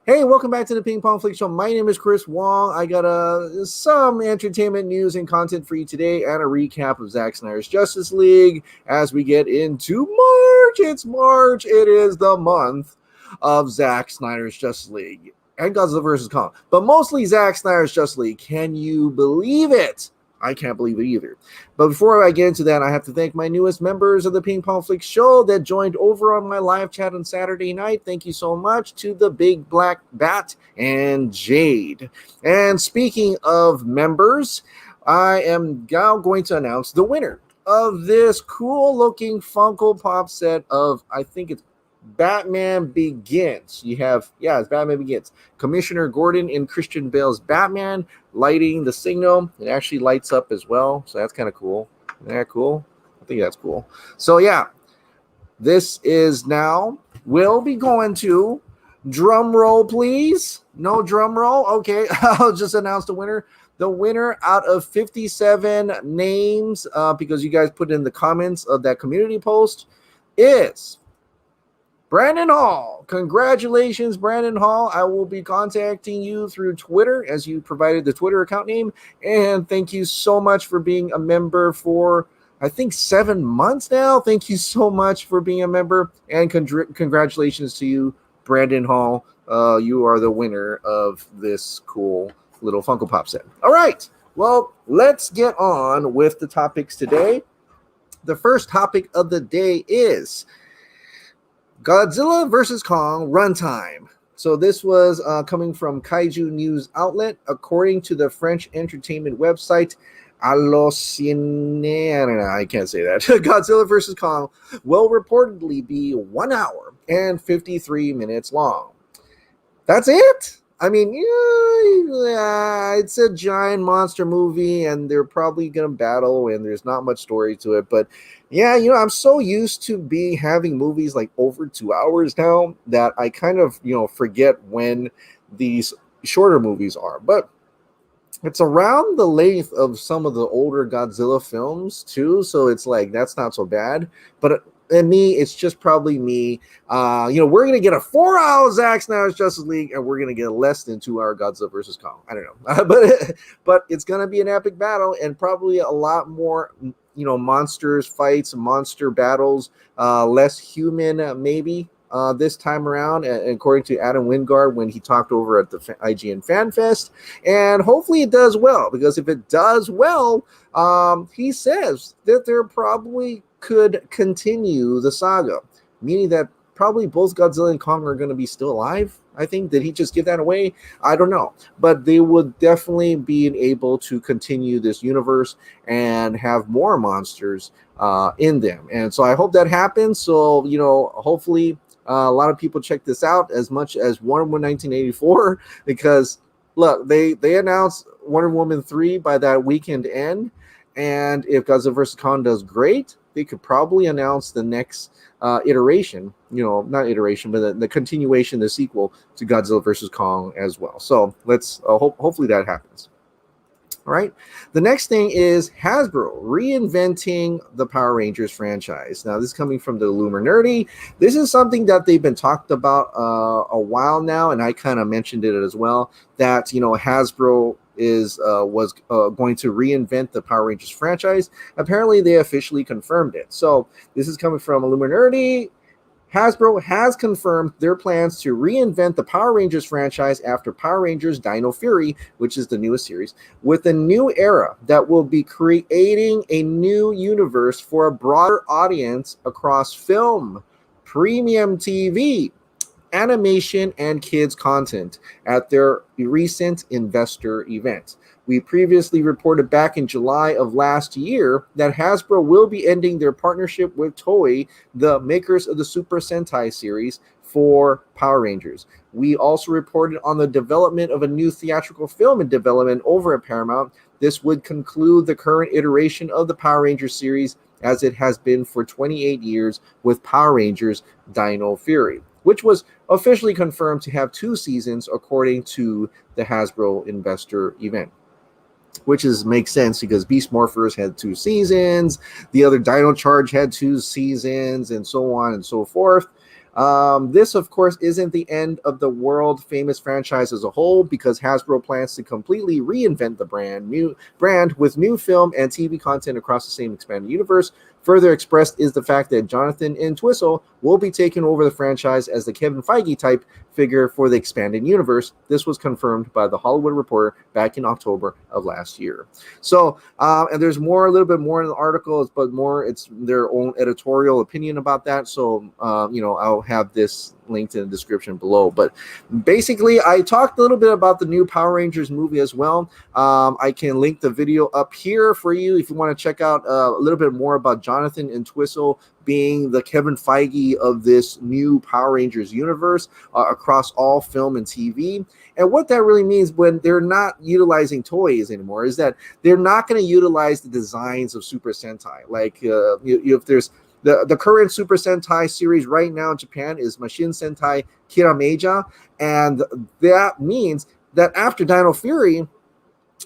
Hey, welcome back to the Ping Pong Flix Show. My name is Chris Wong. I got some entertainment news and content for you today and a recap of Zack Snyder's Justice League as we get into March. It's March. It is the month of Zack Snyder's Justice League and Godzilla vs. Kong, but mostly Zack Snyder's Justice League. Can you believe it? I can't believe it either. But before I get into that, I have to thank my newest members of the Ping Pong Flix Show that joined over on my live chat on Saturday night. Thank you so much to the Big Black Bat and Jade. And speaking of members, I am now going to announce the winner of this cool-looking Funko Pop set of, I think it's Batman Begins. It's Batman Begins. Commissioner Gordon in Christian Bale's Batman lighting the signal. It actually lights up as well, so that's kind of cool. Isn't that cool? I think that's cool. So yeah, this is now, we'll be going to, drum roll please. No drum roll. Okay, I'll just announce the winner. The winner out of 57 names, because you guys put in the comments of that community post, is Brandon Hall. Congratulations, Brandon Hall. I will be contacting you through Twitter as you provided the Twitter account name. And thank you so much for being a member for, I think, 7 months now. Thank you so much for being a member. And congratulations to you, Brandon Hall. You are the winner of this cool little Funko Pop set. All right. Well, let's get on with the topics today. The first topic of the day is Godzilla vs. Kong Runtime. So this was coming from Kaiju News Outlet. According to the French entertainment website Allociné, I can't say that. Godzilla vs. Kong will reportedly be 1 hour and 53 minutes long. That's it? I mean, yeah, it's a giant monster movie, and they're probably going to battle, and there's not much story to it. But yeah, I'm so used to having movies like over 2 hours now that I kind of, forget when these shorter movies are. But it's around the length of some of the older Godzilla films too, so it's like that's not so bad. But and me, it's just probably me. We're gonna get a 4-hour Zack Snyder's Justice League, and we're gonna get a less than 2-hour Godzilla versus Kong. I don't know, but it's gonna be an epic battle, and probably a lot more, monsters fights, monster battles, less human maybe this time around, according to Adam Wingard when he talked over at the IGN Fan Fest, and hopefully it does well, because if it does well, he says that there probably could continue the saga, meaning that probably both Godzilla and Kong are going to be still alive. I think. Did he just give that away? I don't know. But they would definitely be able to continue this universe and have more monsters in them. And so I hope that happens. So, hopefully a lot of people check this out as much as Wonder Woman 1984, because look, they announced Wonder Woman 3 by that weekend end. And if Godzilla vs. Kong does great, they could probably announce the next iteration, not iteration, but the continuation, the sequel to Godzilla vs. Kong as well. So let's hopefully that happens. All right. The next thing is Hasbro reinventing the Power Rangers franchise. Now, this is coming from the Loomer Nerdy. This is something that they've been talked about a while now, and I kind of mentioned it as well, that, Hasbro was going to reinvent the Power Rangers franchise. Apparently, they officially confirmed it. So this is coming from Loomer Nerdy. Hasbro has confirmed their plans to reinvent the Power Rangers franchise after Power Rangers Dino Fury, which is the newest series, with a new era that will be creating a new universe for a broader audience across film, premium TV, animation, and kids content at their recent investor event. We previously reported back in July of last year that Hasbro will be ending their partnership with Toei, the makers of the Super Sentai series, for Power Rangers. We also reported on the development of a new theatrical film in development over at Paramount. This would conclude the current iteration of the Power Rangers series, as it has been for 28 years with Power Rangers Dino Fury, which was officially confirmed to have 2 seasons according to the Hasbro investor event. Which makes sense, because Beast Morphers had 2 seasons, the other Dino Charge had 2 seasons, and so on and so forth. This, of course, isn't the end of the world-famous franchise as a whole, because Hasbro plans to completely reinvent the brand with new film and TV content across the same expanded universe. Further expressed is the fact that Jonathan Entwistle will be taking over the franchise as the Kevin Feige type figure for the expanded universe. This was confirmed by the Hollywood Reporter back in October of last year. So, and there's more, a little bit more in the article, but more, it's their own editorial opinion about that. So, I'll have this linked in the description below. But basically, I talked a little bit about the new Power Rangers movie as well. I can link the video up here for you if you want to check out a little bit more about Jonathan Entwistle being the Kevin Feige of this new Power Rangers universe across all film and TV. And what that really means when they're not utilizing toys anymore is that they're not going to utilize the designs of Super Sentai. Like if there's the current Super Sentai series right now in Japan is Mashin Sentai Kirameja, and that means that after Dino Fury,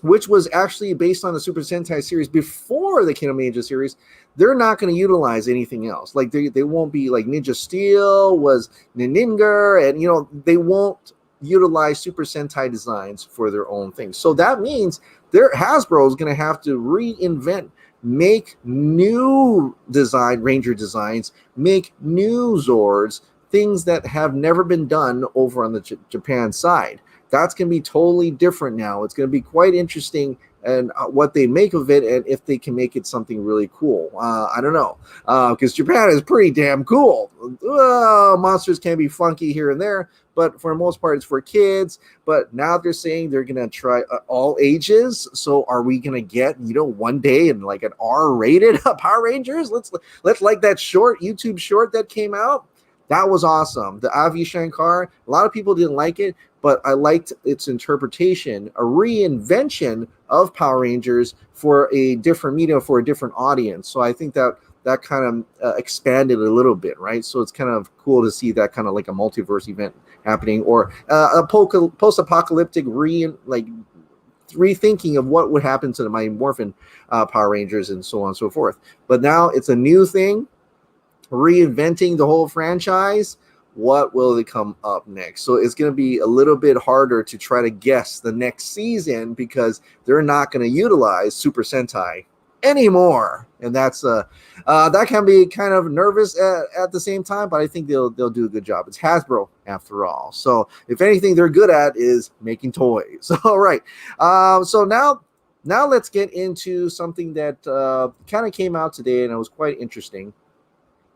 which was actually based on the Super Sentai series before the Kirameja series, they're not going to utilize anything else. Like they won't be like Ninja Steel was Ninja, and they won't utilize Super Sentai designs for their own things. So that means Hasbro is going to have to reinvent, make new Ranger designs, make new Zords, things that have never been done over on the Japan side. That's going to be totally different now. It's going to be quite interesting and what they make of it, and if they can make it something really cool. I don't know, because Japan is pretty damn cool. Monsters can be funky here and there, but for the most part, it's for kids. But now they're saying they're going to try all ages. So are we going to get, one day in like an R-rated Power Rangers? Let's like that YouTube short that came out. That was awesome. The Avi Shankar, a lot of people didn't like it, but I liked its interpretation, a reinvention of Power Rangers for a different medium, for a different audience. So I think that kind of expanded a little bit, right? So it's kind of cool to see that kind of like a multiverse event happening, or a post-apocalyptic rethinking of what would happen to the Mighty Morphin Power Rangers and so on and so forth. But now it's a new thing, reinventing the whole franchise. What will they come up next? So it's going to be a little bit harder to try to guess the next season, because they're not going to utilize Super Sentai anymore, and that's that can be kind of nervous at the same time, but I think they'll do a good job. It's Hasbro after all, so if anything they're good at is making toys. All right, so now let's get into something that kind of came out today, and it was quite interesting.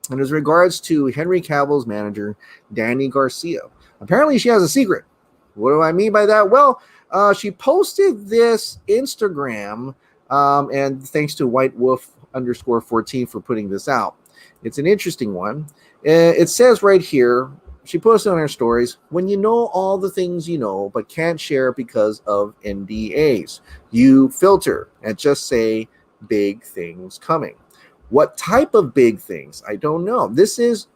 And as regards to Henry Cavill's manager, Dany Garcia. Apparently she has a secret. What do I mean by that? Well, she posted this Instagram, and thanks to White Wolf _14 for putting this out. It's an interesting one. It says right here, she posted on her stories, when you know all the things you know, but can't share because of NDAs, you filter and just say big things coming. What type of big things? I don't know. This is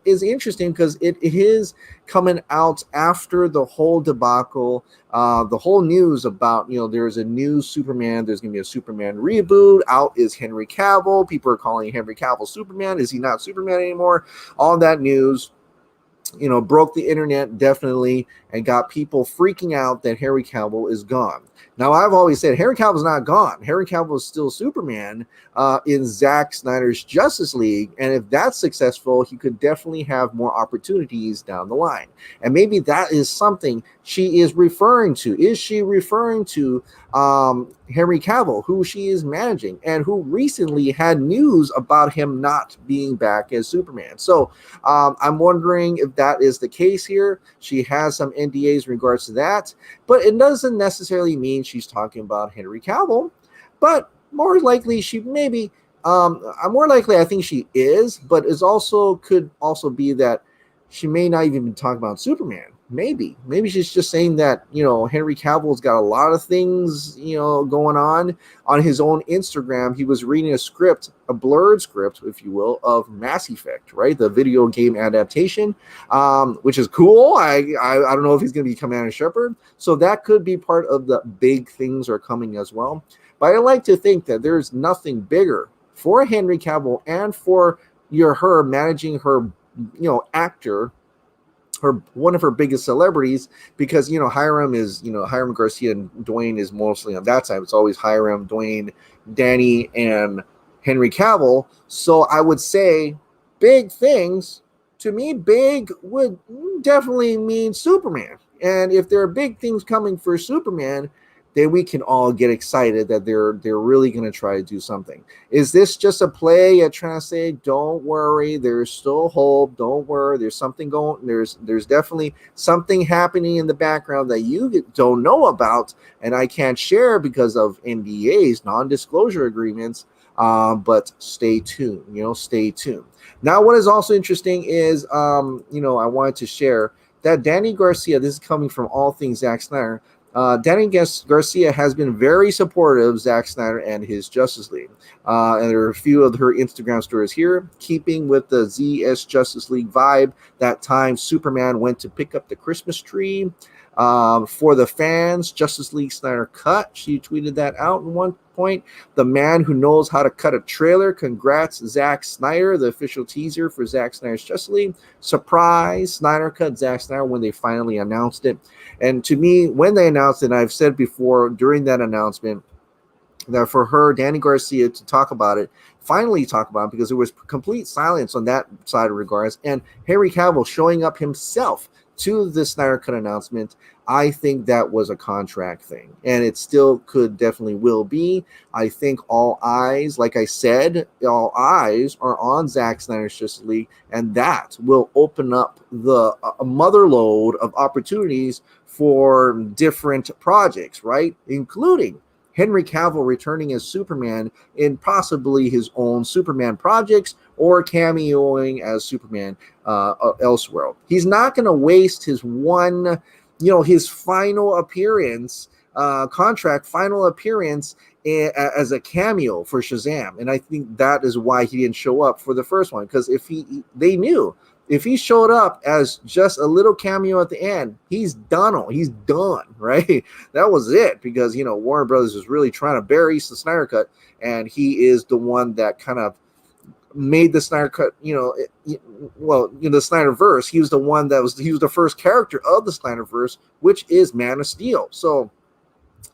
interesting because it is coming out after the whole debacle, the whole news about, there's a new Superman, there's going to be a Superman reboot. Out is Henry Cavill. People are calling Henry Cavill Superman. Is he not Superman anymore? All that news, broke the internet definitely, and got people freaking out that Henry Cavill is gone. Now, I've always said Henry Cavill's not gone. Henry Cavill is still Superman in Zack Snyder's Justice League, and if that's successful, he could definitely have more opportunities down the line. And maybe that is something she is referring to. Is she referring to Henry Cavill, who she is managing, and who recently had news about him not being back as Superman? So I'm wondering if that is the case here. She has some NDAs in regards to that, but it doesn't necessarily mean she's talking about Henry Cavill. But more likely, I think she is, but could also be that she may not even be talking about Superman. Maybe she's just saying that, Henry Cavill's got a lot of things, going on his own Instagram. He was reading a blurred script, if you will, of Mass Effect, right? The video game adaptation, which is cool. I don't know if he's going to be Commander Shepard. So that could be part of the big things are coming as well. But I like to think that there's nothing bigger for Henry Cavill and for her managing her actor, one of her biggest celebrities, because Hiram Garcia and Dwayne is mostly on that side. It's always Hiram, Dwayne, Dany, and Henry Cavill. So I would say big things. To me, big would definitely mean Superman. And if there are big things coming for Superman, then we can all get excited that they're really going to try to do something. Is this just a play at trying to say, don't worry, there's still hope, don't worry, there's something going, there's definitely something happening in the background that you don't know about, and I can't share because of NDAs, non-disclosure agreements. But stay tuned, stay tuned. Now, what is also interesting is, I wanted to share that Dany Garcia, this is coming from All Things Zack Snyder, Dany Garcia has been very supportive of Zack Snyder and his Justice League. And there are a few of her Instagram stories here, keeping with the ZS Justice League vibe. That time Superman went to pick up the Christmas tree for the fans, Justice League Snyder Cut. She tweeted that out at one point. The man who knows how to cut a trailer. Congrats, Zack Snyder. The official teaser for Zack Snyder's Justice League. Surprise, Snyder Cut, Zack Snyder, when they finally announced it. And to me, when they announced it, I've said before during that announcement, that for her, Dany Garcia, to finally talk about it, because there was complete silence on that side of regards, and Henry Cavill showing up himself to the Snyder Cut announcement, I think that was a contract thing, and it still definitely will be. I think all eyes, like I said, all eyes are on Zack Snyder's Justice League, and that will open up a motherload of opportunities for different projects, right? Including Henry Cavill returning as Superman in possibly his own Superman projects, or cameoing as Superman elsewhere. He's not going to waste his his final appearance, contract final appearance as a cameo for Shazam. And I think that is why he didn't show up for the first one, because they knew if he showed up as just a little cameo at the end, he's done. He's done, right? That was it, because Warner Brothers is really trying to bury the Snyder Cut, and he is the one that kind of made the Snyder Cut, the Snyderverse. He was the one he was the first character of the Snyderverse, which is Man of Steel. So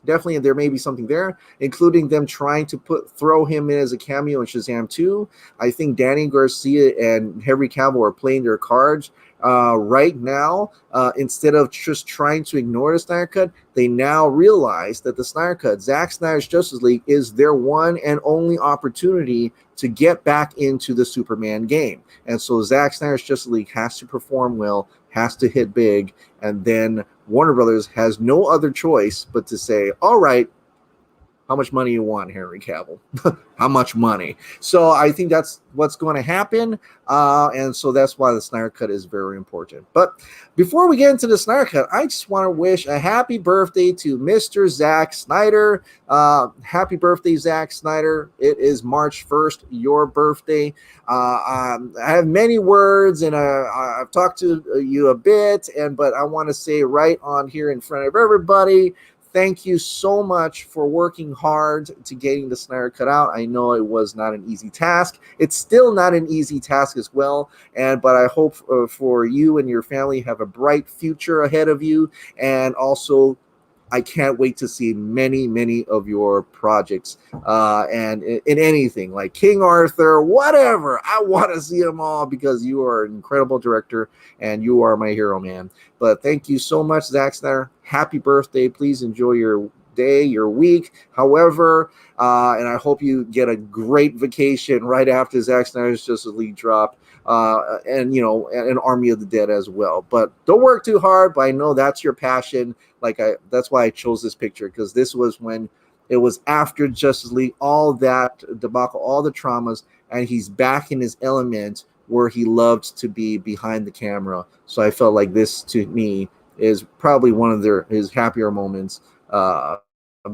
definitely there may be something there, including them trying to throw him in as a cameo in Shazam 2. I think Dany Garcia and Henry Cavill are playing their cards right now. Instead of just trying to ignore the Snyder Cut, they now realize that the Snyder Cut, Zack Snyder's Justice League, is their one and only opportunity to get back into the Superman game. And so Zack Snyder's Justice League has to perform well, has to hit big, and then Warner Brothers has no other choice but to say, all right, how much money you want, Henry Cavill? How much money? So I think that's what's going to happen. And so that's why the Snyder Cut is very important. But before we get into the Snyder Cut, I just want to wish a happy birthday to Mr. Zack Snyder. Happy birthday, Zack Snyder. It is March 1st, your birthday. I have many words, and I've talked to you a bit, but I want to say right on here in front of everybody, thank you so much for working hard to getting the Snyder Cut out. I know it was not an easy task. It's still not an easy task as well. But I hope for you and your family have a bright future ahead of you. And also, I can't wait to see many, many of your projects and in anything like King Arthur, whatever. I want to see them all, because you are an incredible director and you are my hero, man. But thank you so much, Zack Snyder. Happy birthday. Please enjoy your day, your week, however, and I hope you get a great vacation right after Zack Snyder's Justice League drop, and an Army of the Dead as well. But don't work too hard, but I know that's your passion. That's why I chose this picture, because this was when it was after Justice League, all that debacle, all the traumas, and he's back in his element where he loved to be behind the camera. So I felt like this, to me, is probably one of his happier moments,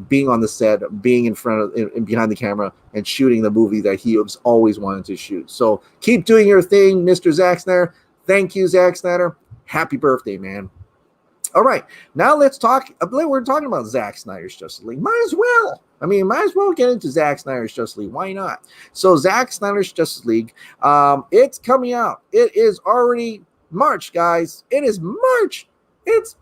being on the set, being in front of and behind the camera, and shooting the movie that he was always wanted to shoot. So keep doing your thing, Mr. Zack Snyder. Thank you, Zack Snyder. Happy birthday, man. All right, now let's talk. We're talking about Zack Snyder's Justice League. Might as well. I mean, might as well get into Zack Snyder's Justice League. Why not? So Zack Snyder's Justice League, it's coming out. It is already March, guys. It is March. It's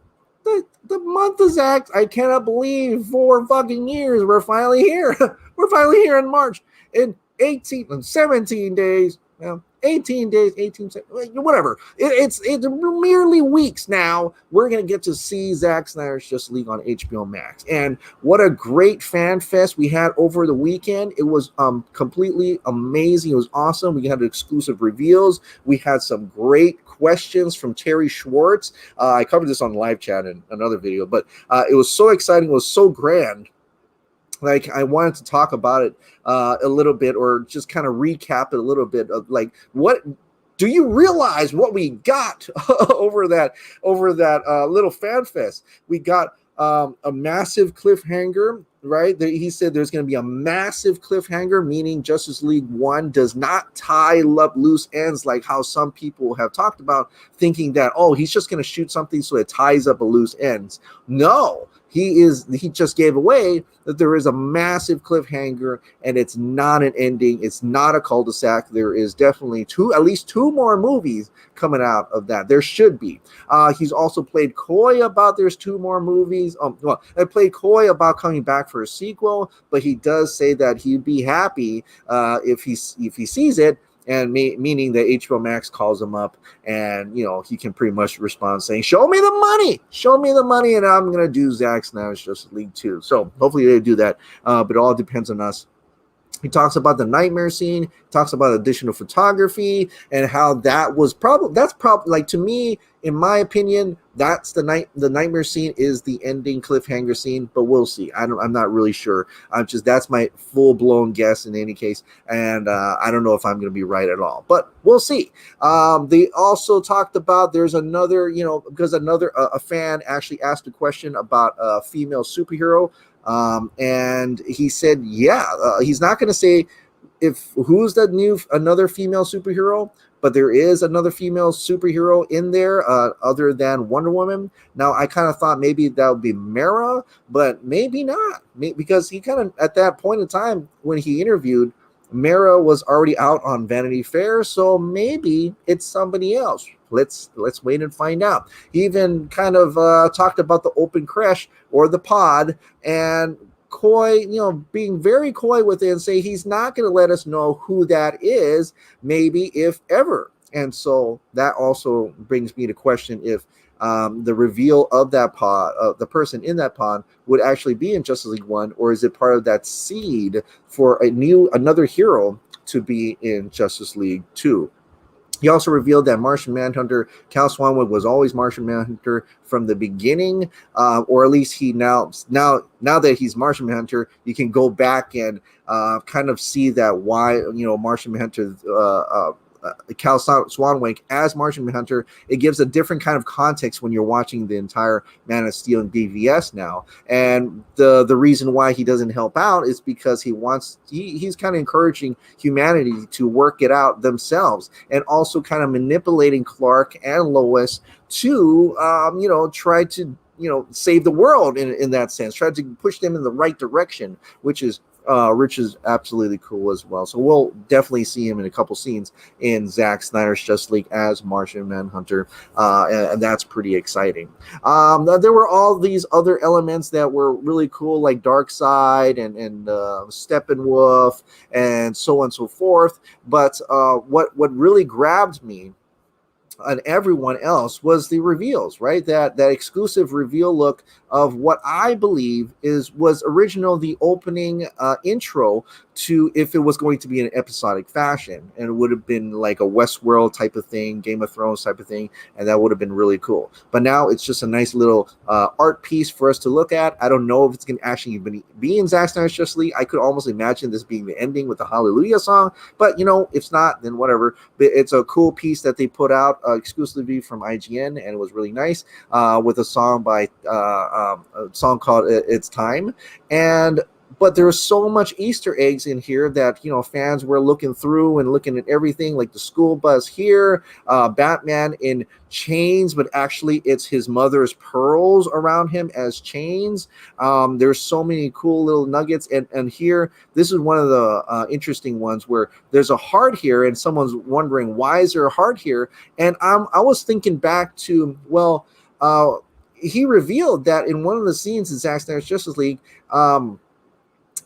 the month of Zack. I cannot believe 4 fucking years we're finally here. We're finally here in March. In 17 days. Well, 18 days, 18, whatever. It's merely weeks now. We're going to get to see Zack Snyder's Justice League on HBO Max. And what a great fan fest we had over the weekend. It was completely amazing. It was awesome. We had exclusive reveals. We had some great questions from Terry Schwartz. I covered this on live chat in another video, but it was so exciting. It was so grand. Like, I wanted to talk about it a little bit, or just kind of recap it a little bit of, like, what do you realize what we got over that little fan fest? We got a massive cliffhanger, right? He said there's going to be a massive cliffhanger, meaning Justice League 1 does not tie up loose ends like how some people have talked about, thinking that, oh, he's just going to shoot something so it ties up a loose ends. No. He just gave away that there is a massive cliffhanger, and it's not an ending. It's not a cul-de-sac. There is definitely at least two more movies coming out of that. There should be. He's also played coy about there's 2 more movies. I played coy about coming back for a sequel, but he does say that he'd be happy if he sees it. And meaning that HBO Max calls him up, and he can pretty much respond saying, "Show me the money, and I'm gonna do Zack Snyder's Justice League 2." So hopefully they do that, but it all depends on us. He talks about the nightmare scene, talks about additional photography, and how that was probably like, to me, in my opinion, that's the nightmare scene is the ending cliffhanger scene, but we'll see. I'm not really sure. That's my full blown guess in any case, and I don't know if I'm going to be right at all, but we'll see. They also talked about there's another, because a fan actually asked a question about a female superhero. And he said, he's not going to say who's another female superhero, but there is another female superhero in there, other than Wonder Woman. Now, I kind of thought maybe that would be Mara, but maybe not, because he kind of, at that point in time when he interviewed, Mara was already out on Vanity Fair, so maybe it's somebody else. Let's wait and find out. He even kind of talked about the open crash or the pod, and coy, being very coy with it, and say he's not going to let us know who that is, maybe, if ever. And so that also brings me to question if the reveal of that pod, the person in that pod, would actually be in Justice League 1, or is it part of that seed for another hero to be in Justice League 2? He also revealed that Martian Manhunter, Cal Swanwick, was always Martian Manhunter from the beginning, or at least he now that he's Martian Manhunter, you can go back and kind of see that why Martian Manhunter, Cal Swanwick as Martian Manhunter, it gives a different kind of context when you're watching the entire Man of Steel and BVS now. And the reason why he doesn't help out is because he's kind of encouraging humanity to work it out themselves, and also kind of manipulating Clark and Lois to try to save the world in that sense, try to push them in the right direction, which is absolutely cool as well. So we'll definitely see him in a couple scenes in Zack Snyder's Justice League as Martian Manhunter, and that's pretty exciting. There were all these other elements that were really cool, like Darkseid and Steppenwolf and so on and so forth. But what really grabbed me and everyone else was the reveals, right? That exclusive reveal look of what I believe was original, the opening intro to, if it was going to be in an episodic fashion, and it would have been like a Westworld type of thing, Game of Thrones type of thing, and that would have been really cool. But now it's just a nice little art piece for us to look at. I don't know if it's going to actually be in Zack Snyder's Justice League. I could almost imagine this being the ending with the Hallelujah song, but if it's not, then whatever. But it's a cool piece that they put out exclusively from IGN, and it was really nice, with a song called It's Time. And but there's so much Easter eggs in here that fans were looking through and looking at everything, like the school bus here, Batman in chains, but actually it's his mother's pearls around him as chains. There's so many cool little nuggets, and here this is one of the interesting ones where there's a heart here, and someone's wondering why is there a heart here, and I was thinking back to he revealed that in one of the scenes in Zack Snyder's Justice League.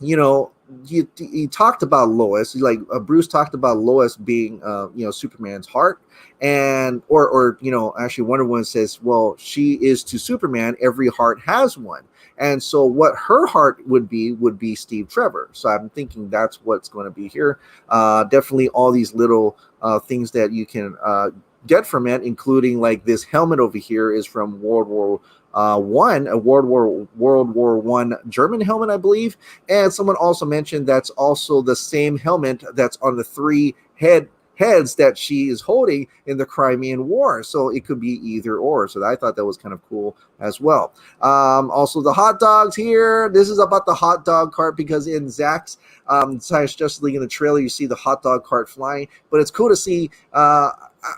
He talked about Lois, like Bruce talked about Lois being, Superman's heart, and or actually Wonder Woman says, well, she is to Superman, every heart has one, and so what her heart would be Steve Trevor. So I'm thinking that's what's going to be here. Definitely all these little things that you can get from it, including like this helmet over here is from World War One, a World War One German helmet, I believe. And someone also mentioned that's also the same helmet that's on the three heads that she is holding in the Crimean War. So it could be either or. So I thought that was kind of cool as well. Also the hot dogs here. This is about the hot dog cart, because in Zack's Science Justice League in the trailer, you see the hot dog cart flying. But it's cool to see.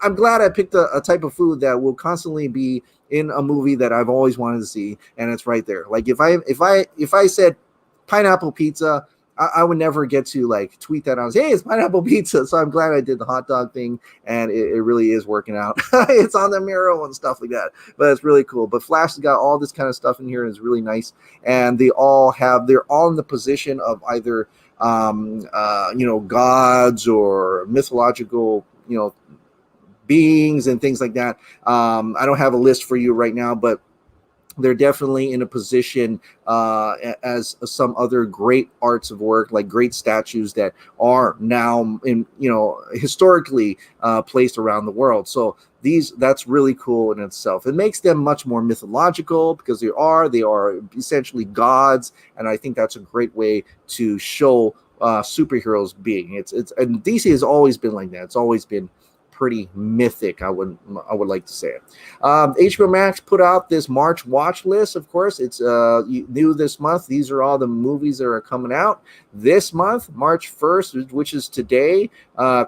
I'm glad I picked a type of food that will constantly be in a movie that I've always wanted to see, and it's right there. Like if I said pineapple pizza, I would never get to like tweet that out. Hey, it's pineapple pizza. So I'm glad I did the hot dog thing, and it really is working out. It's on the mural and stuff like that, but it's really cool. But Flash has got all this kind of stuff in here, and it's really nice. And they're all in the position of either gods or mythological beings and things like that. I don't have a list for you right now, but they're definitely in a position as some other great arts of work, like great statues that are now in historically placed around the world. So that's really cool in itself. It makes them much more mythological because they are essentially gods, and I think that's a great way to show superheroes being. It's and DC has always been like that. It's always been pretty mythic, I would like to say. HBO Max put out this March watch list. Of course, it's new this month. These are all the movies that are coming out this month, March 1st, which is today.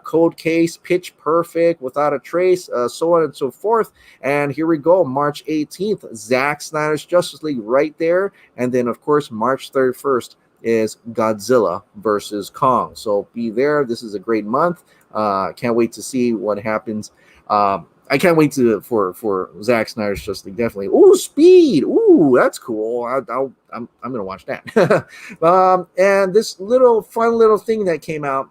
Cold Case, Pitch Perfect, Without a Trace, so on and so forth. And here we go, March 18th, Zack Snyder's Justice League right there. And then, of course, March 31st is Godzilla versus Kong. So be there. This is a great month. Can't wait to see what happens. I can't wait for Zack Snyder's Justice League. Definitely. Ooh, Speed. Ooh, that's cool. I'm gonna watch that. And this fun little thing that came out.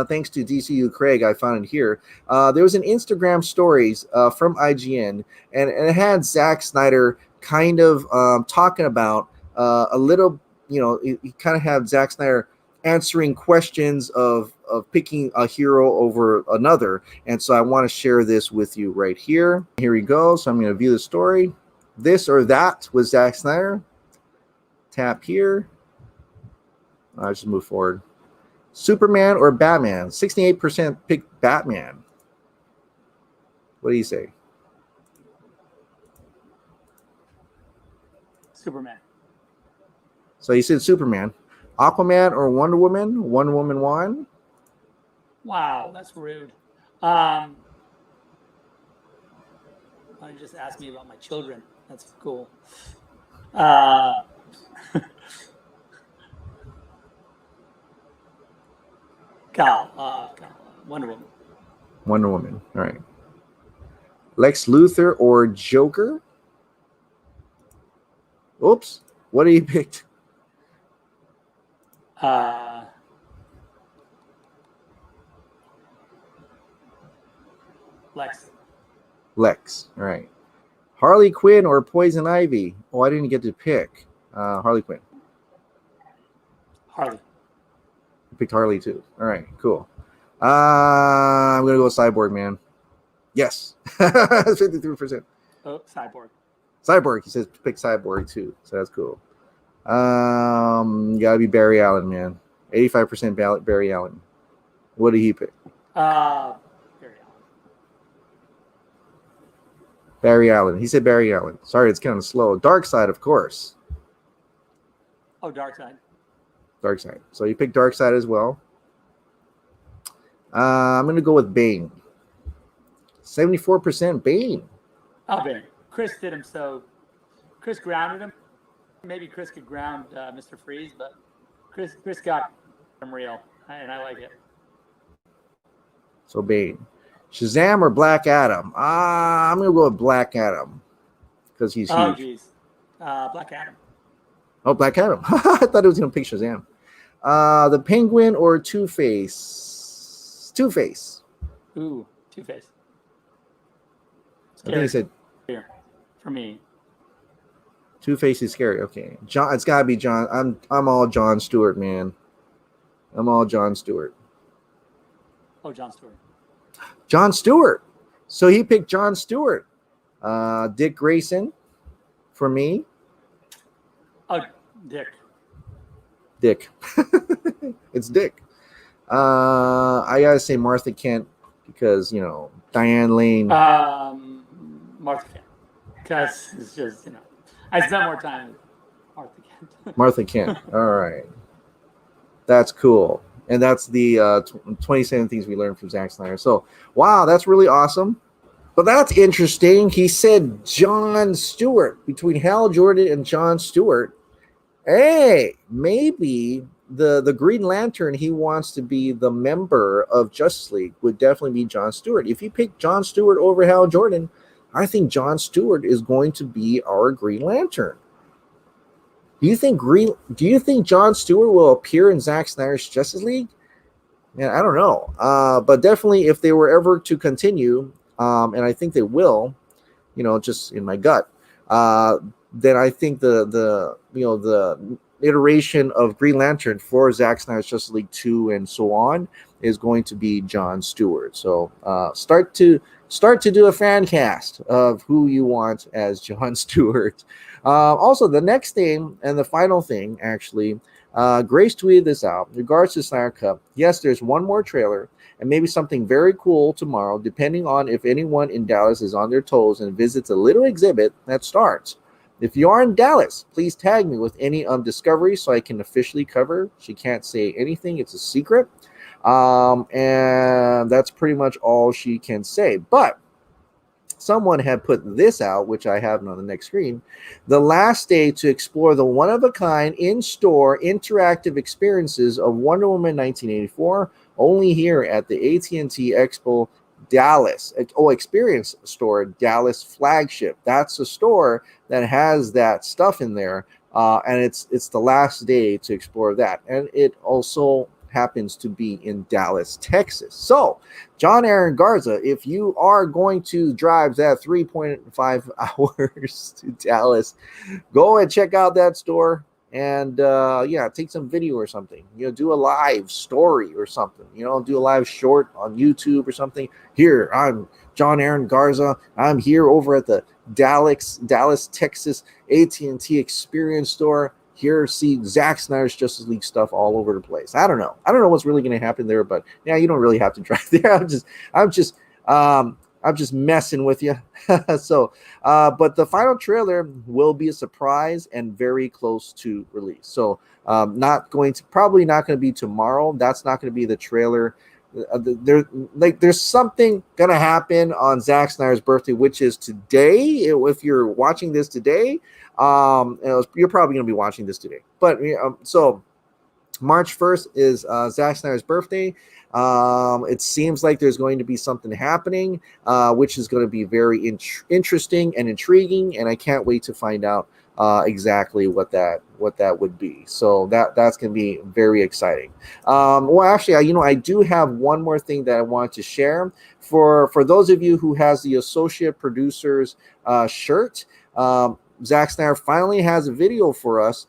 Thanks to DCU Craig, I found it here. There was an Instagram stories from IGN, and it had Zack Snyder kind of talking about a little. You kind of have Zack Snyder answering questions of picking a hero over another. And so I want to share this with you right here. Here we go. So I'm going to view the story. This or that with Zack Snyder. Tap here. I'll just move forward. Superman or Batman? 68% picked Batman. What do you say? Superman. So you said Superman. Aquaman or Wonder Woman? Wonder Woman 1. Wow, that's rude. Why don't you just ask me about my children? That's cool. Cal, Wonder Woman. Wonder Woman. All right. Lex Luthor or Joker? Oops. What do you picked? Lex. All right. Harley Quinn or Poison Ivy? Oh, I didn't get to pick. Harley Quinn. Harley. I picked Harley too. All right, cool. I'm gonna go with Cyborg, man. Yes. 53%. Oh, Cyborg. Cyborg. He says pick Cyborg too. So that's cool. Gotta be Barry Allen, man. 85% Barry Allen. What did he pick? Barry Allen. Barry Allen. He said Barry Allen. Sorry, it's kind of slow. Dark Side, of course. Oh, Dark Side. Darkseid. So you picked Darkseid as well. I'm going to go with Bane. 74% Bane. Oh, Bane. Chris did him so. Chris grounded him. Maybe Chris could ground Mr. Freeze, but Chris got him real, and I like it. So Bane. Shazam or Black Adam? I'm going to go with Black Adam because he's huge. Oh, geez. Black Adam. Oh, Black Adam. I thought it was going to pick Shazam. The Penguin or Two-Face? Two-Face. Ooh, Two-Face. I think he said here for me. Two-Face is scary. Okay, John. It's gotta be John. I'm all John Stewart, man. I'm all John Stewart. Oh, John Stewart. John Stewart. So he picked John Stewart. Dick Grayson for me. Oh, Dick. Dick. It's Dick. I gotta say Martha Kent because Diane Lane. Martha Kent. Because it's just I spent more time with Martha Kent. Martha Kent. All right. That's cool. And that's the 27 things we learned from Zack Snyder. So, wow, that's really awesome. But that's interesting. He said John Stewart, between Hal Jordan and John Stewart. Hey, maybe the Green Lantern he wants to be the member of Justice League would definitely be John Stewart. If you pick John Stewart over Hal Jordan, I think John Stewart is going to be our Green Lantern. Do you think John Stewart will appear in Zack Snyder's Justice League? Yeah, I don't know. But definitely if they were ever to continue, and I think they will, just in my gut, then I think the iteration of Green Lantern for Zack Snyder's Justice League 2 and so on is going to be John Stewart. So start to do a fan cast of who you want as John Stewart. Also, the next thing and the final thing, actually, Grace tweeted this out. In regards to Snyder Cut, yes, there's one more trailer and maybe something very cool tomorrow, depending on if anyone in Dallas is on their toes and visits a little exhibit that starts. If you are in Dallas, please tag me with any discoveries so I can officially cover. She can't say anything. It's a secret. And that's pretty much all she can say. But someone had put this out, which I have on the next screen. The last day to explore the one-of-a-kind in-store interactive experiences of Wonder Woman 1984, only here at the AT&T Expo Dallas. Experience Store Dallas flagship. That's a store that has that stuff in there, and it's the last day to explore that. And it also happens to be in Dallas, Texas. So, John Aaron Garza, if you are going to drive that 3.5 hours to Dallas, go and check out that store and take some video or something. Do a live story or something. Do a live short on YouTube or something. Here, I'm John Aaron Garza. I'm here over at the Dallas, Texas AT&T Experience Store. Here, see Zack Snyder's Justice League stuff all over the place. I don't know what's really going to happen there, but yeah, you don't really have to drive there. I'm just messing with you. So, but the final trailer will be a surprise and very close to release. So, probably not going to be tomorrow. That's not going to be the trailer. There's something gonna happen on Zack Snyder's birthday, which is today. If you're watching this today, you're probably gonna be watching this today. But so March 1st is Zack Snyder's birthday. It seems like there's going to be something happening, which is going to be very interesting and intriguing, and I can't wait to find out exactly what that would be. So that's going to be very exciting. Well, actually, I do have one more thing that I wanted to share for those of you who has the associate producers shirt. Zack Snyder finally has a video for us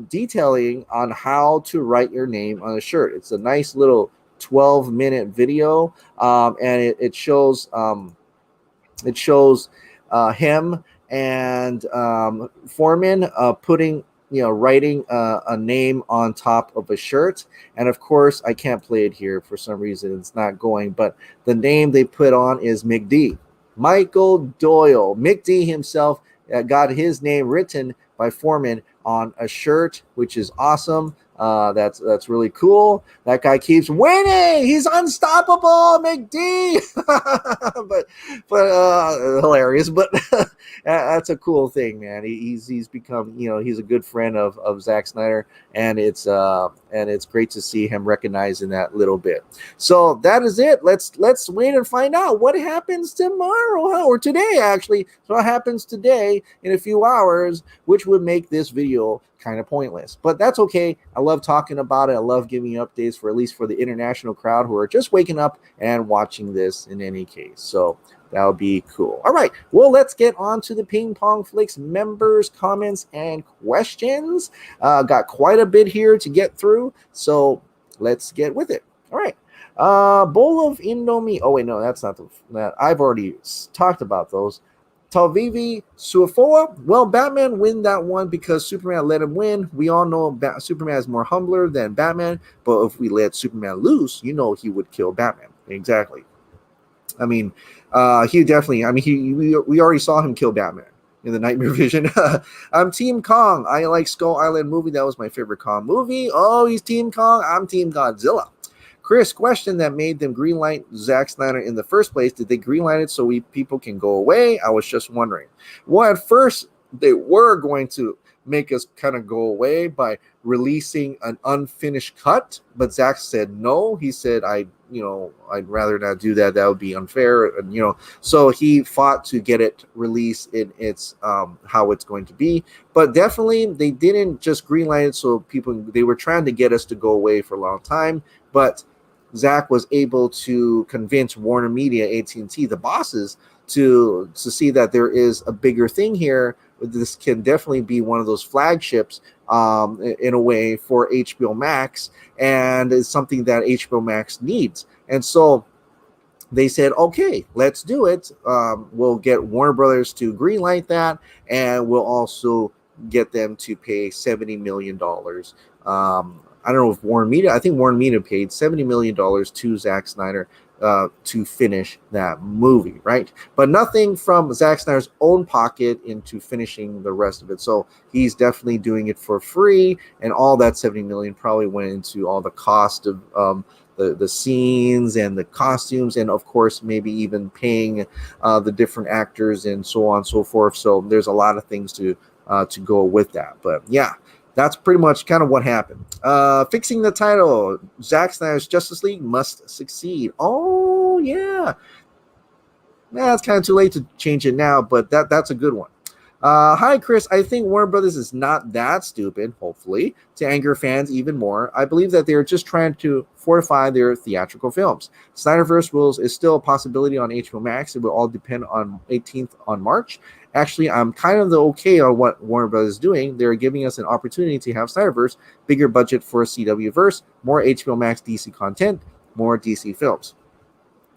detailing on how to write your name on a shirt. It's a nice little 12-minute video, and it shows him and Foreman writing a name on top of a shirt. And of course, I can't play it here for some reason. It's not going, but the name they put on is McD. Michael Doyle. McD himself got his name written by Foreman on a shirt, which is awesome. That's really cool. That guy keeps winning. He's unstoppable, McD. but hilarious. But that's a cool thing, man. He's become, he's a good friend of Zack Snyder, and it's great to see him recognizing that little bit. So that is it. Let's wait and find out what happens tomorrow, or today actually. So what happens today in a few hours, which would make this video kind of pointless, but that's okay. I love talking about it. I love giving you updates for, at least for the international crowd who are just waking up and watching this in any case. So that'll be cool. All right, well, let's get on to the Ping Pong Flix members, comments, and questions. Got quite a bit here to get through, so let's get with it. All right. Bowl of Indomie. Oh wait, no, that's not that. I've already talked about those. Talvivi Suafoa. Well, Batman win that one because Superman let him win. We all know Superman is more humbler than Batman, but if we let Superman loose, he would kill Batman. Exactly. I mean, he definitely. I mean, we already saw him kill Batman in the Nightmare Vision. I'm Team Kong. I like Skull Island movie. That was my favorite Kong movie. Oh, he's Team Kong. I'm Team Godzilla. Chris, question that made them greenlight Zack Snyder in the first place. Did they greenlight it so people can go away? I was just wondering. Well, at first, they were going to make us kind of go away by releasing an unfinished cut, but Zack said no. He said, I'd rather not do that. That would be unfair. And, so he fought to get it released in its how it's going to be. But definitely, they didn't just greenlight it so they were trying to get us to go away for a long time. But Zack was able to convince Warner Media, AT&T, the bosses, to see that there is a bigger thing here. This can definitely be one of those flagships in a way for HBO Max, and it's something that HBO Max needs. And so they said, okay, let's do it. We'll get Warner Brothers to greenlight that, and we'll also get them to pay $70 million. I don't know if I think Warner Media paid $70 million to Zack Snyder to finish that movie, right? But nothing from Zack Snyder's own pocket into finishing the rest of it. So he's definitely doing it for free, and all that $70 million probably went into all the cost of the scenes and the costumes, and of course maybe even paying the different actors and so on and so forth. So there's a lot of things to go with that. But yeah, that's pretty much kind of what happened. Fixing the title. Zack Snyder's Justice League must succeed. Oh, yeah. It's kind of too late to change it now, but that's a good one. Hi, Chris. I think Warner Brothers is not that stupid, hopefully, to anger fans even more. I believe that they're just trying to fortify their theatrical films. Snyderverse rules is still a possibility on HBO Max. It will all depend on 18th on March. Actually, I'm kind of okay on what Warner Brothers is doing. They're giving us an opportunity to have Snyderverse, bigger budget for CW-verse, more HBO Max DC content, more DC films.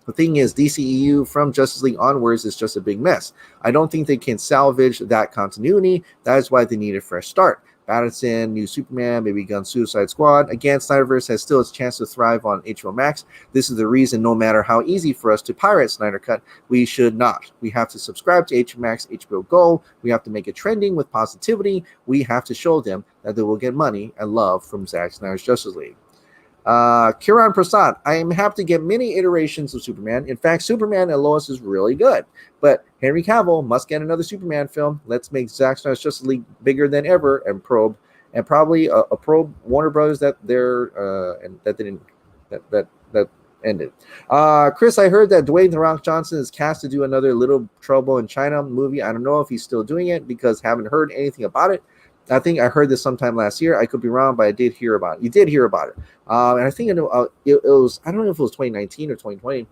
The thing is, DCEU from Justice League onwards is just a big mess. I don't think they can salvage that continuity. That is why they need a fresh start. Pattinson, New Superman, Baby Gun, Suicide Squad. Again, Snyderverse has still its chance to thrive on HBO Max. This is the reason, no matter how easy for us to pirate Snyder Cut, we should not. We have to subscribe to HBO Max, HBO Go. We have to make it trending with positivity. We have to show them that they will get money and love from Zack Snyder's Justice League. Kiran Prasad, I am happy to get many iterations of Superman. In fact, Superman and Lois is really good. But Henry Cavill must get another Superman film. Let's make Zack Snyder's Justice League bigger than ever and probably a probe Warner Brothers that ended. Chris, I heard that Dwayne "The Rock" Johnson is cast to do another Little Trouble in China movie. I don't know if he's still doing it because I haven't heard anything about it. I think I heard this sometime last year. I could be wrong, but I did hear about it. You did hear about it. And I think it was, I don't know if it was 2019 or 2020.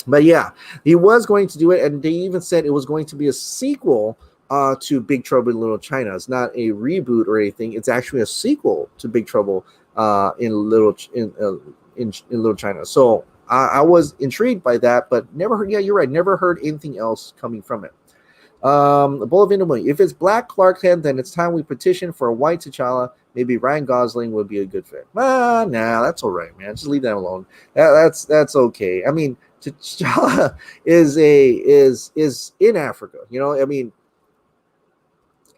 But yeah, he was going to do it. And they even said it was going to be a sequel to Big Trouble in Little China. It's not a reboot or anything. It's actually a sequel to Big Trouble in Little China. So I was intrigued by that, but never heard. Yeah, you're right. Never heard anything else coming from it. Bull of Indomie. If it's Black Clark Kent, then it's time we petition for a white T'Challa. Maybe Ryan Gosling would be a good fit. Nah, that's all right, man. Just leave that alone. That's okay. I mean, T'Challa is in Africa. You know, I mean,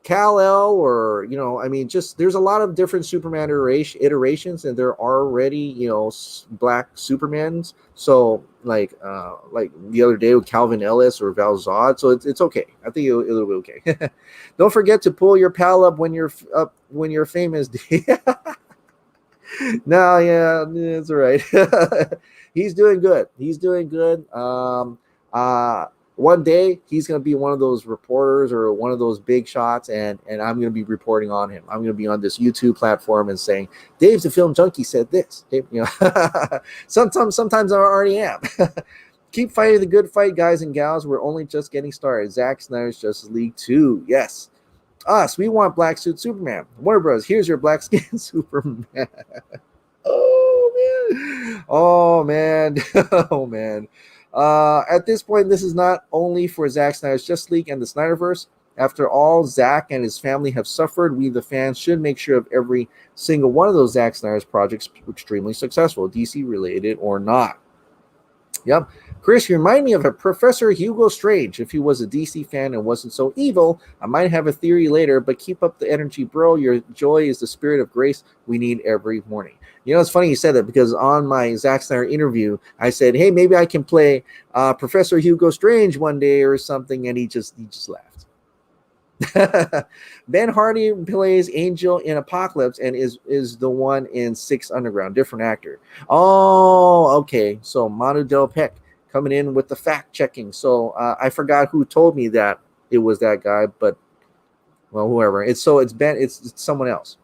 Kal-El, or I mean, just there's a lot of different Superman iterations, and there are already black Supermans. So like the other day with Calvin Ellis or Val Zod, so it's okay. I think it'll be okay. Don't forget to pull your pal up when you're famous. No, yeah, it's all right. He's doing good. He's doing good. One day he's going to be one of those reporters or one of those big shots, and I'm going to be reporting on him. I'm going to be on this YouTube platform and saying, Dave's the film junkie said this. Dave, sometimes I already am. Keep fighting the good fight, guys and gals. We're only just getting started. Zack Snyder's Justice League 2. Yes. Us, we want black suit Superman. Warner Bros., here's your black skin Superman. Oh man. Oh man. At this point, this is not only for Zack Snyder's Justice League and the Snyderverse. After all, Zack and his family have suffered. We, the fans, should make sure of every single one of those Zack Snyder's projects extremely successful, DC related or not. Yep. Chris, you remind me of a Professor Hugo Strange. If he was a DC fan and wasn't so evil, I might have a theory later, but keep up the energy, bro. Your joy is the spirit of grace we need every morning. It's funny you said that, because on my Zack Snyder interview, I said, hey, maybe I can play Professor Hugo Strange one day or something, and he just laughed. Ben Hardy plays Angel in Apocalypse and is the one in 6 Underground. Different actor. Oh, okay. So Manu Del Pec coming in with the fact checking. So I forgot who told me that it was that guy, but well, whoever. It's Ben. It's someone else.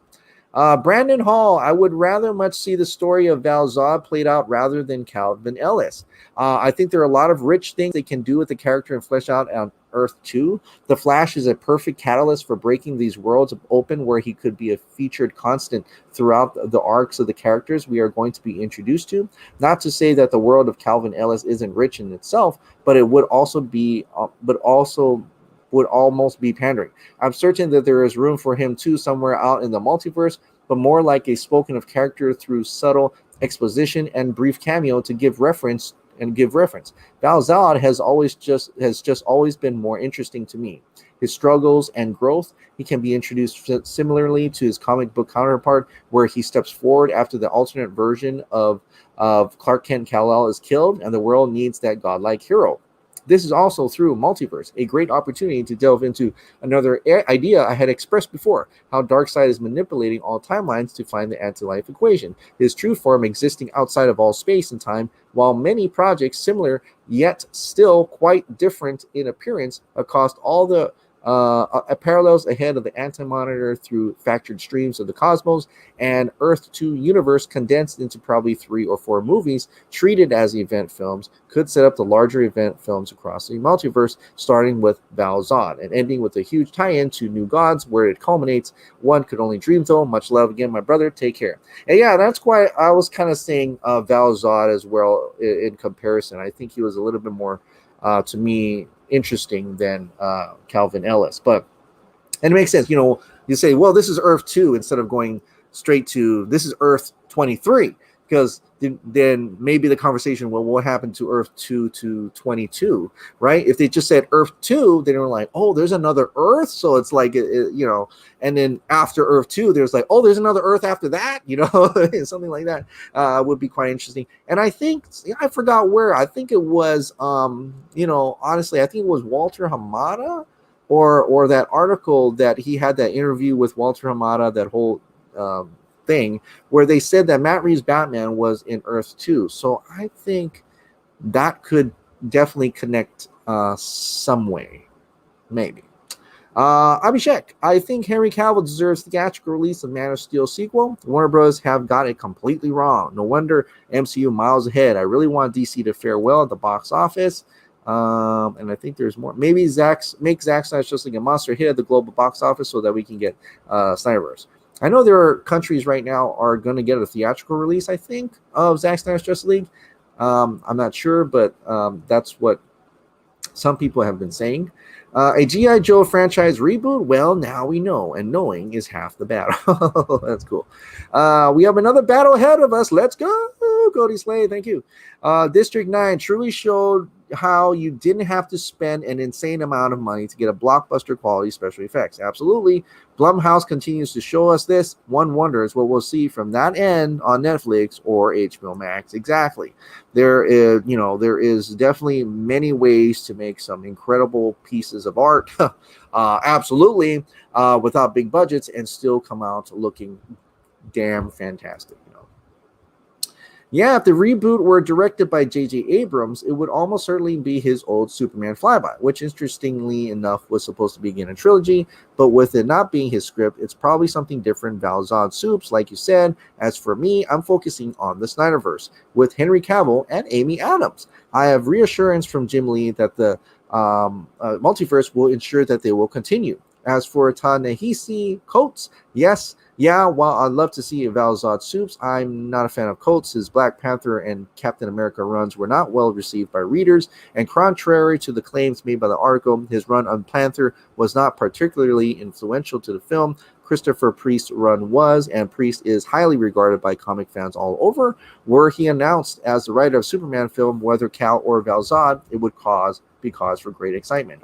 Brandon Hall, I would rather much see the story of Val Zod played out rather than Calvin Ellis. I think there are a lot of rich things they can do with the character and flesh out on Earth 2. The Flash is a perfect catalyst for breaking these worlds open, where he could be a featured constant throughout the arcs of the characters we are going to be introduced to. Not to say that the world of Calvin Ellis isn't rich in itself, but it would also would almost be pandering. I'm certain that there is room for him too somewhere out in the multiverse, but more like a spoken of character through subtle exposition and brief cameo to give reference. Val Zod has just always been more interesting to me. His struggles and growth, he can be introduced similarly to his comic book counterpart, where he steps forward after the alternate version of Clark Kent Kal-El is killed, and the world needs that godlike hero. This is also through multiverse, a great opportunity to delve into another idea I had expressed before, how Darkseid is manipulating all timelines to find the anti-life equation, his true form existing outside of all space and time, while many projects similar yet still quite different in appearance across all the parallels ahead of the Anti-Monitor through factored streams of the cosmos, and Earth 2 universe condensed into probably 3 or 4 movies treated as event films could set up the larger event films across the multiverse, starting with Val Zod and ending with a huge tie-in to New Gods, where it culminates. One could only dream, though. Much love again, my brother. Take care. And yeah, that's why I was kind of saying Val Zod as well in comparison. I think he was a little bit more, to me, interesting than Calvin Ellis, and it makes sense. You say, well, this is Earth 2 instead of going straight to this is Earth 23, because then maybe the conversation, well, what happened to Earth 2 to 22, right? If they just said Earth 2, they were like, oh, there's another Earth, so it's like and then after Earth 2, there's like, oh, there's another Earth after that, something like that would be quite interesting. And I think I forgot where. I think it was honestly, I think it was Walter Hamada or that article that he had, that interview with Walter Hamada, that whole thing where they said that Matt Reeves' Batman was in Earth 2. So I think that could definitely connect some way, maybe. Abhishek, I think Henry Cavill deserves the theatrical release of Man of Steel sequel. Warner Bros. Have got it completely wrong. No wonder MCU miles ahead. I really want DC to fare well at the box office. And I think there's more. Maybe make Zack Snyder just like a monster hit at the global box office so that we can get Snyderverse. I know there are countries right now are going to get a theatrical release, I think, of Zack Snyder's Justice League. I'm not sure, but that's what some people have been saying. A G.I. Joe franchise reboot? Well, now we know, and knowing is half the battle. That's cool. We have another battle ahead of us. Let's go, Cody Slade. Thank you. District 9 truly showed how you didn't have to spend an insane amount of money to get a blockbuster quality special effects. Absolutely. Blumhouse continues to show us this. One wonders what we'll see from that end on Netflix or HBO Max. Exactly. There is definitely many ways to make some incredible pieces of art. Absolutely. Without big budgets and still come out looking damn fantastic. Yeah, if the reboot were directed by J.J. Abrams, it would almost certainly be his old Superman flyby, which interestingly enough was supposed to begin a trilogy, but with it not being his script, it's probably something different. Valzad Soups, like you said. As for me, I'm focusing on the Snyderverse with Henry Cavill and Amy Adams. I have reassurance from Jim Lee that the multiverse will ensure that they will continue. As for Ta-Nehisi Coates, yes. Yeah, while I'd love to see Valzad Soups, I'm not a fan of Coates. His Black Panther and Captain America runs were not well received by readers, and contrary to the claims made by the article, his run on Panther was not particularly influential to the film. Christopher Priest's run was, and Priest is highly regarded by comic fans all over. Were he announced as the writer of Superman film, whether Cal or Valzad, it would be cause for great excitement.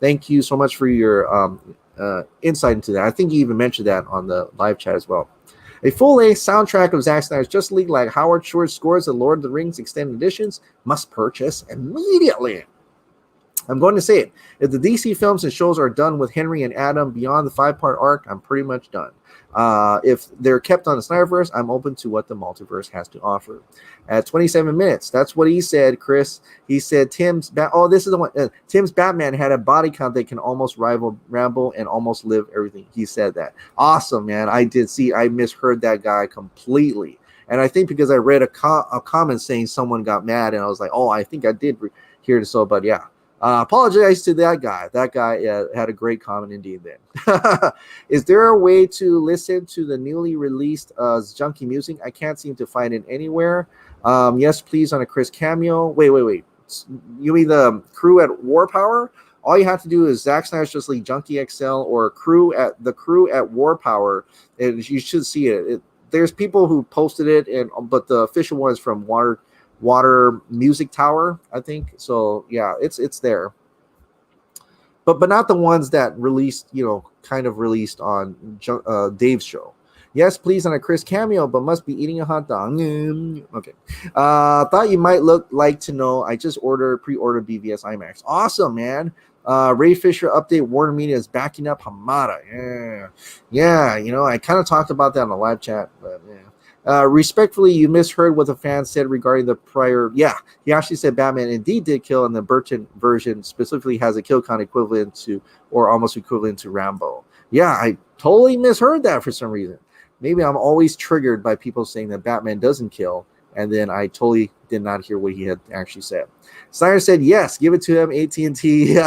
Thank you so much for your insight into that. I think you even mentioned that on the live chat as well. A full-length soundtrack of Zack Snyder's Justice League, like Howard Shore's scores of Lord of the Rings extended editions, must purchase immediately. I'm going to say it. If the DC films and shows are done with Henry and Adam beyond the 5-part arc, I'm pretty much done. If they're kept on the Snyderverse, I'm open to what the multiverse has to offer. At 27 minutes, that's what he said, Chris. He said Tim's Batman had a body count that can almost rival Rambo and almost live everything. He said that. Awesome, man. I misheard that guy completely. And I think because I read a comment saying someone got mad, and I was like, oh, I think I did hear this. So, but yeah. Apologize to that guy. That guy had a great comment indeed then. Is there a way to listen to the newly released Junkie Music? I can't seem to find it anywhere. Yes, please, on a Chris cameo. Wait. You mean the crew at War Power? All you have to do is Zack Snyder's Justice League Junkie XL or crew at War Power, and you should see it. There's people who posted it, but the official one is from Water Music Tower, I think. So yeah, it's there, but not the ones that released, kind of released on Dave's show. Yes, please, on a Chris cameo, but must be eating a hot dog. Okay. Thought you might like to know. I just pre-ordered BVS IMAX. Awesome, man. Ray Fisher update. Warner Media is backing up Hamada. Yeah. I kind of talked about that on the live chat, but yeah. Respectfully, you misheard what the fan said regarding the prior. Yeah, he actually said Batman indeed did kill, and the Burton version specifically has a kill count equivalent to or almost equivalent to Rambo. Yeah, I totally misheard that for some reason. Maybe I'm always triggered by people saying that Batman doesn't kill, and then I totally did not hear what he had actually said. Snyder said, yes, give it to him, AT&T.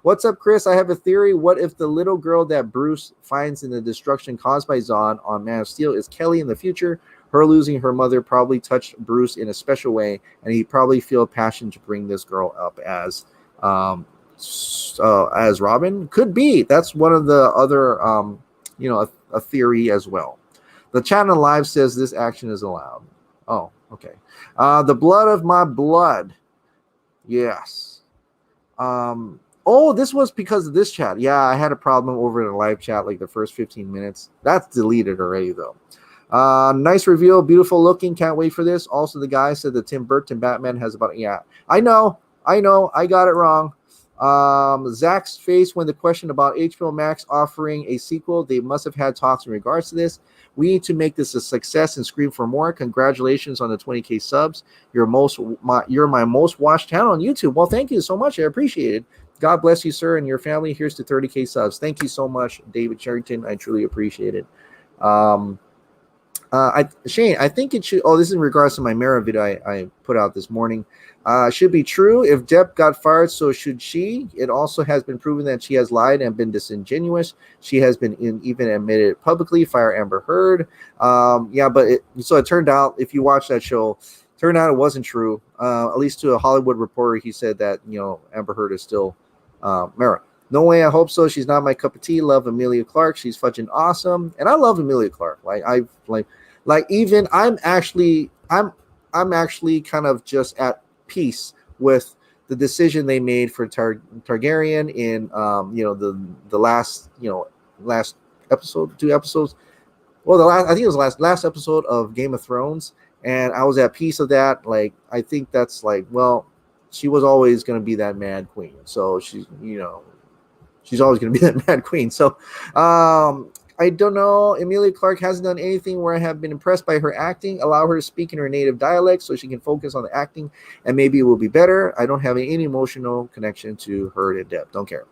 What's up, Chris? I have a theory. What if the little girl that Bruce finds in the destruction caused by Zod on Man of Steel is Kelly in the future? Her losing her mother probably touched Bruce in a special way, and he probably feel a passion to bring this girl up as Robin. Could be. That's one of the other, a theory as well. The chat on live says this action is allowed. Oh, okay. The blood of my blood. Yes. This was because of this chat. Yeah, I had a problem over in the live chat, like the first 15 minutes. That's deleted already, though. Nice reveal. Beautiful looking. Can't wait for this. Also, the guy said that Tim Burton Batman has about, yeah. I know. I got it wrong. Zach's face when the question about HBO Max offering a sequel, they must have had talks in regards to this. We need to make this a success and scream for more. Congratulations on the 20K subs. You're my most watched channel on YouTube. Well, thank you so much. I appreciate it. God bless you, sir, and your family. Here's to 30K subs. Thank you so much, David Charrington. I truly appreciate it. Shane, I think it should. Oh, this is in regards to my Mara video I put out this morning. Should be true. If Depp got fired, so should she. It also has been proven that she has lied and been disingenuous. She has been even admitted publicly. Fire Amber Heard. But it turned out, if you watch that show, turned out it wasn't true. At least to a Hollywood reporter, he said that Amber Heard is still Mara. No way. I hope so. She's not my cup of tea. Love Emilia Clarke. She's fudging awesome, and I love Emilia Clarke. I'm actually kind of just at peace with the decision they made for Targaryen in the last episode, 2 episodes. Well, I think it was the last episode of Game of Thrones, and I was at peace of that. Like, I think that's like, well, she was always going to be that Mad Queen, so she's always going to be that Mad Queen. So, I don't know. Emilia Clarke hasn't done anything where I have been impressed by her acting. Allow her to speak in her native dialect so she can focus on the acting, and maybe it will be better. I don't have any emotional connection to her in depth. Don't care.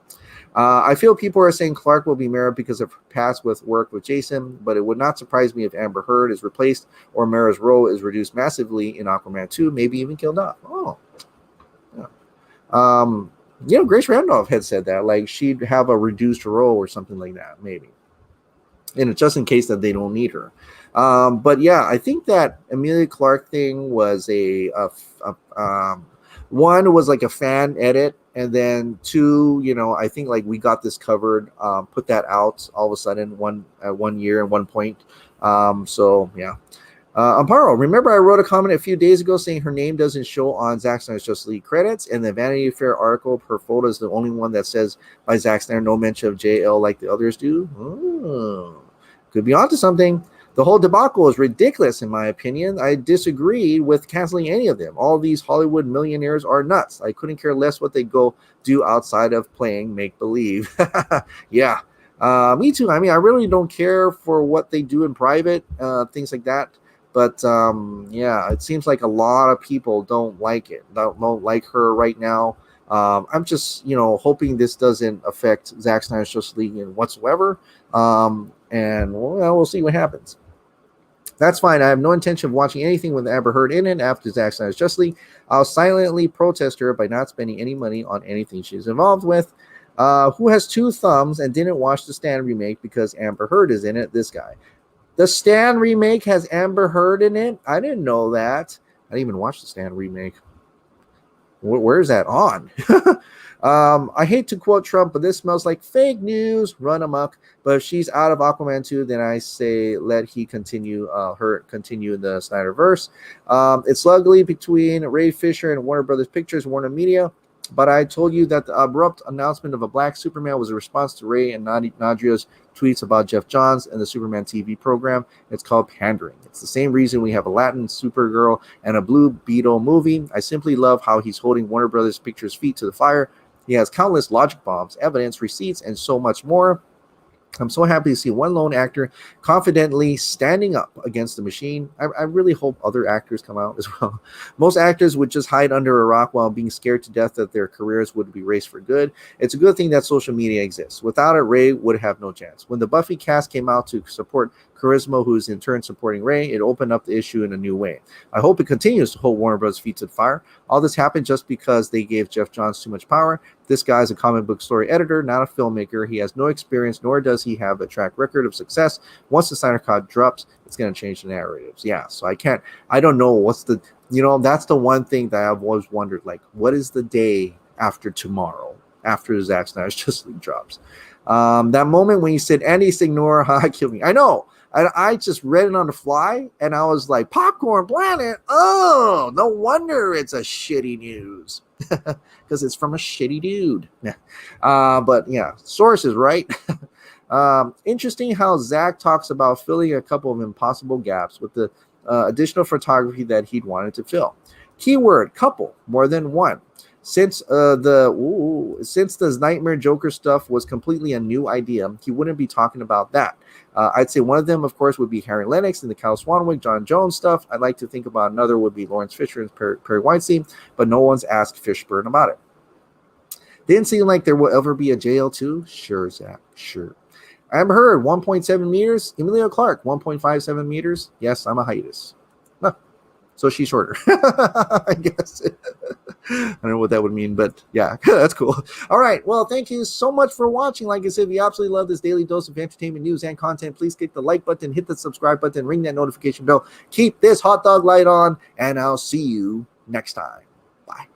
I feel people are saying Clarke will be Mara because of her past with work with Jason, but it would not surprise me if Amber Heard is replaced or Mara's role is reduced massively in Aquaman 2, maybe even killed off. Oh, yeah. Grace Randolph had said that, like she'd have a reduced role or something like that, maybe. And just in case that they don't need her. But yeah, I think that Emilia Clarke thing was one was like a fan edit, and then two, I think like we got this covered, put that out all of a sudden 1 year and 1 point. So yeah. Amparo, remember I wrote a comment a few days ago saying her name doesn't show on Zack Snyder's Justice League credits, and the Vanity Fair article, her photo is the only one that says by Zack Snyder, no mention of JL like the others do. Could be onto something. The whole debacle is ridiculous, in my opinion. I disagree with canceling any of them. All these Hollywood millionaires are nuts. I couldn't care less what they go do outside of playing make-believe. Yeah, me too. I mean, I really don't care for what they do in private, things like that. But yeah, it seems like a lot of people don't like it. Don't like her right now. I'm just, hoping this doesn't affect Zack Snyder's Justice League in whatsoever. And we'll see what happens. That's fine. I have no intention of watching anything with Amber Heard in it after Zack Snyder's Justice League. I'll silently protest her by not spending any money on anything she's involved with. Who has 2 thumbs and didn't watch the Stan remake because Amber Heard is in it? This guy. The Stan remake has Amber Heard in it? I didn't know that. I didn't even watch the Stan remake. Where is that on? I hate to quote Trump, but this smells like fake news. Run amok. But if she's out of Aquaman 2, then I say let he continue in the Snyderverse. It's ugly between Ray Fisher and Warner Brothers Pictures, Warner Media. But I told you that the abrupt announcement of a black Superman was a response to Ray and Nadria's tweets about Jeff Johns and the Superman TV program. It's called pandering. It's the same reason we have a Latin Supergirl and a Blue Beetle movie. I simply love how he's holding Warner Brothers Pictures' feet to the fire. He has countless logic bombs, evidence, receipts, and so much more. I'm so happy to see one lone actor confidently standing up against the machine. I really hope other actors come out as well. Most actors would just hide under a rock while being scared to death that their careers would be erased for good. It's a good thing that social media exists. Without it, Ray would have no chance. When the Buffy cast came out to support Charisma, who's in turn supporting Ray, it opened up the issue in a new way. I hope it continues to hold Warner Bros. Feet to the fire. All this happened just because they gave Jeff Johns too much power. This guy's a comic book story editor, not a filmmaker. He has no experience, nor does he have a track record of success. Once the Snyder Cut drops, it's going to change the narratives. Yeah, so I don't know what's the, that's the one thing that I've always wondered, like, what is the day after tomorrow, after Zack Snyder's Justice League drops? That moment when you said, Andy Signore, kill me. I know. I just read it on the fly, and I was like, Popcorn Planet? Oh, no wonder it's a shitty news. Because it's from a shitty dude. But yeah, source is right. Interesting how Zach talks about filling a couple of impossible gaps with the additional photography that he'd wanted to fill. Keyword, couple, more than one. Since the Nightmare Joker stuff was completely a new idea, he wouldn't be talking about that. I'd say one of them, of course, would be Harry Lennox and the Cal Swanwick, John Jones stuff. I'd like to think about another would be Lawrence Fisher and Perry Weinstein, but no one's asked Fishburne about it. Didn't seem like there will ever be a JL2? Sure, Zach, sure. Amber Heard, 1.7 meters. Emilia Clarke, 1.57 meters. Yes, I'm a hiatus. Huh. So she's shorter, I guess. I don't know what that would mean, but yeah, that's cool. All right. Well, thank you so much for watching. Like I said, we absolutely love this daily dose of entertainment news and content. Please click the like button, hit the subscribe button, ring that notification bell. Keep this hot dog light on, and I'll see you next time. Bye.